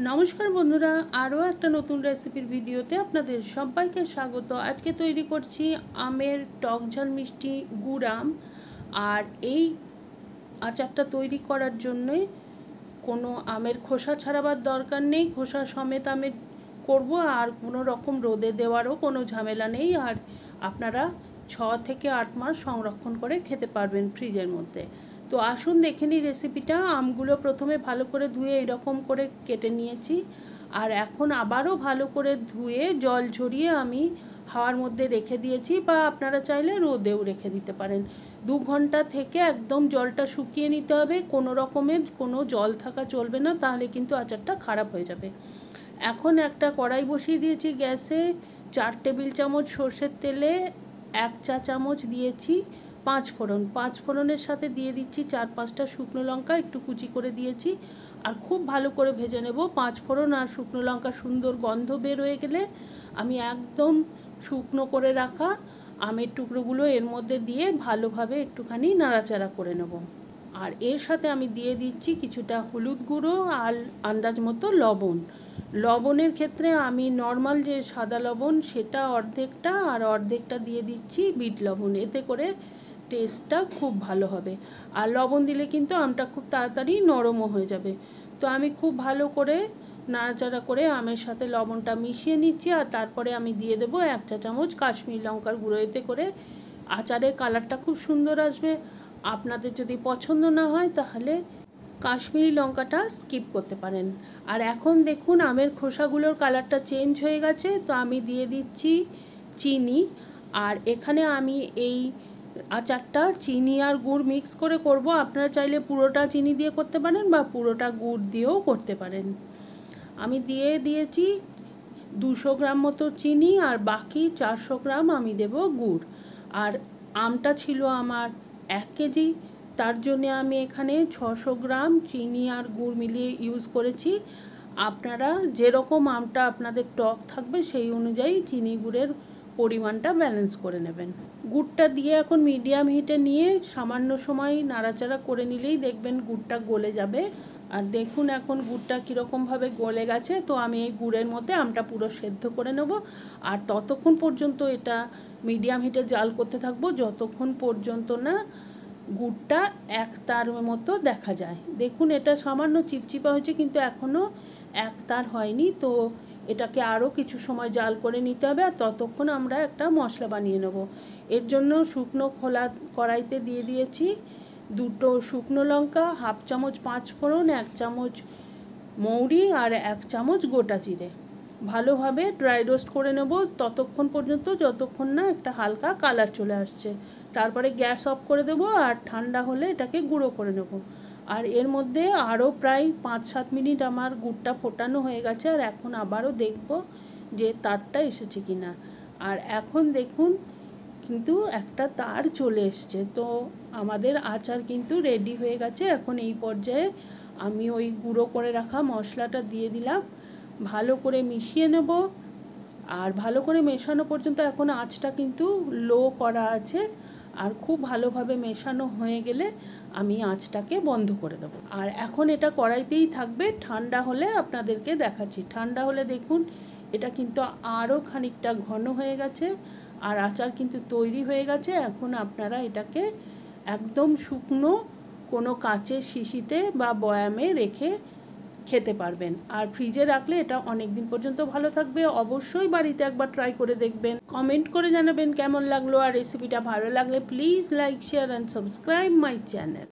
নমস্কার বন্ধুরা, আরও একটা নতুন রেসিপির ভিডিওতে আপনাদের সবাইকে স্বাগত। আজকে তৈরি করছি আমের টক ঝাল মিষ্টি গুড় আম। আর এই আচারটা তৈরি করার জন্যই কোনো আমের খোসা ছাড়াবার দরকার নেই, খোসা সমেত আমের করব। আর কোনো রকম রোদে দেওয়ারও কোনো ঝামেলা নেই। আর আপনারা 6 থেকে 8 মাস সংরক্ষণ করে খেতে পারবেন ফ্রিজের মধ্যে। তো আসুন দেখে নিই রেসিপিটা। আমগুলো প্রথমে ভালো করে ধুয়ে এরকম করে কেটে নিয়েছি। আর এখন আবারও ভালো করে ধুয়ে জল ঝরিয়ে আমি হাওয়ার মধ্যে রেখে দিয়েছি, বা আপনারা চাইলে রোদেও রেখে দিতে পারেন। 2 ঘন্টা থেকে একদম জলটা শুকিয়ে নিতে হবে, কোনো রকমের কোনো জল থাকা চলবে না, তাহলে কিন্তু আচারটা খারাপ হয়ে যাবে। এখন একটা কড়াই বসিয়ে দিয়েছি গ্যাসে। 4 টেবিল চামচ সর্ষের তেলে 1 চা চামচ দিয়েছি পাঁচ ফোড়নের সাথে দিয়ে দিচ্ছি 4-5টা শুকনো লঙ্কা একটু কুচি করে দিয়েছি। আর খুব ভালো করে ভেজে নেব। 5 ফোড়ন আর শুকনো লঙ্কা সুন্দর গন্ধ বের হয়ে গেলে আমি একদম শুকনো করে রাখা আমের টুকরোগুলো এর মধ্যে দিয়ে ভালোভাবে একটুখানি নাড়াচাড়া করে নেব। আর এর সাথে আমি দিয়ে দিচ্ছি কিছুটা হলুদ গুঁড়ো আর আন্দাজ মতো লবণ। লবণের ক্ষেত্রে আমি নর্মাল যে সাদা লবণ সেটা অর্ধেকটা, আর অর্ধেকটা দিয়ে দিচ্ছি বিট লবণ। এতে করে টেস্টটা খুব ভালো হবে। আর লবণ দিলে কিন্তু আমটা খুব তাড়াতাড়ি নরমও হয়ে যাবে। তো আমি খুব ভালো করে নাড়াচাড়া করে আমের সাথে লবণটা মিশিয়ে নিচ্ছি। আর তারপরে আমি দিয়ে দেবো 1 চা চামচ কাশ্মীরি লঙ্কার গুঁড়ো। এতে করে আচারের কালারটা খুব সুন্দর আসবে। আপনাদের যদি পছন্দ না হয় তাহলে কাশ্মীরি লঙ্কাটা স্কিপ করতে পারেন। আর এখন দেখুন আমের খোসাগুলোর কালারটা চেঞ্জ হয়ে গেছে। তো আমি দিয়ে দিচ্ছি চিনি। আর এখানে আমি এই আচারটা চিনি আর গুড় মিক্স করে করব। আপনারা চাইলে পুরোটা চিনি দিয়ে করতে পারেন বা পুরোটা গুড় দিয়েও করতে পারেন। আমি দিয়ে দিয়েছি 200 গ্রাম মতো চিনি, আর বাকি 400 গ্রাম আমি দেব গুড়। আর আমটা ছিল আমার 1 কেজি, তার জন্য আমি এখানে 600 গ্রাম চিনি আর গুড় মিলিয়ে ইউজ করেছি। আপনারা যেরকম আমটা আপনাদের টক থাকবে সেই অনুযায়ী চিনি গুড়ের পরিমাণটা ব্যালেন্স করে নেবেন। গুড়টা দিয়ে এখন মিডিয়াম হিটে নিয়ে সামান্য সময় নাড়াচাড়া করে নিলেই দেখবেন গুড়টা গলে যাবে। আর দেখুন এখন গুড়টা কীরকমভাবে গলে গেছে। তো আমি এই গুড়ের মধ্যে আমটা পুরো সেদ্ধ করে নেব। আর ততক্ষণ পর্যন্ত এটা মিডিয়াম হিটে জাল করতে থাকবো যতক্ষণ পর্যন্ত না গুড়টা একতার মতো দেখা যায়। দেখুন এটা সামান্য চিপচিপা হয়েছে, কিন্তু এখনও একতার হয়নি। তো এটাকে আরও কিছু সময় জাল করে নিতে হবে। আর ততক্ষণ আমরা একটা মশলা বানিয়ে নেব। এর জন্য শুকনো খোলা কড়াইতে দিয়ে দিয়েছি 2টো শুকনো লঙ্কা, 1/2 চামচ 5 ফোড়ন, 1 চামচ মৌরি আর 1 চামচ গোটা জিরে। ভালোভাবে ড্রাই রোস্ট করে নেব ততক্ষণ পর্যন্ত যতক্ষণ না একটা হালকা কালার চলে আসছে। তারপরে গ্যাস অফ করে দেবো। আর ঠান্ডা হলে এটাকে গুঁড়ো করে নেব। আর এর মধ্যে আরও প্রায় 5-7 মিনিট আমার গুড়টা ফোটানো হয়ে গেছে। আর এখন আবারও দেখব যে তারটা এসেছে কি না। আর এখন দেখুন কিন্তু একটা তার চলে এসছে। তো আমাদের আচার কিন্তু রেডি হয়ে গেছে। এখন এই পর্যায়ে আমি ওই গুঁড়ো করে রাখা মশলাটা দিয়ে দিলাম, ভালো করে মিশিয়ে নেব। আর ভালো করে মেশানো পর্যন্ত এখন আঁচটা কিন্তু লো করা আছে। আর খুব ভালোভাবে মেশানো হয়ে গেলে আমি আঁচটাকে বন্ধ করে দেবো। আর এখন এটা কড়াইতেই থাকবে, ঠান্ডা হলে আপনাদেরকে দেখাচ্ছি। ঠান্ডা হলে দেখুন এটা কিন্তু আরও খানিকটা ঘন হয়ে গেছে। আর আচার কিন্তু তৈরি হয়ে গেছে। এখন আপনারা এটাকে একদম শুকনো কোনো কাচের শিশিতে বা বয়ামে রেখে খেতে পারবেন। আর ফ্রিজে রাখলে এটা অনেক দিন পর্যন্ত ভালো থাকবে। অবশ্যই বাড়িতে একবার ট্রাই করে দেখবেন, কমেন্ট করে জানাবেন কেমন লাগলো। আর রেসিপিটা ভালো লাগলে please like, share and subscribe my channel.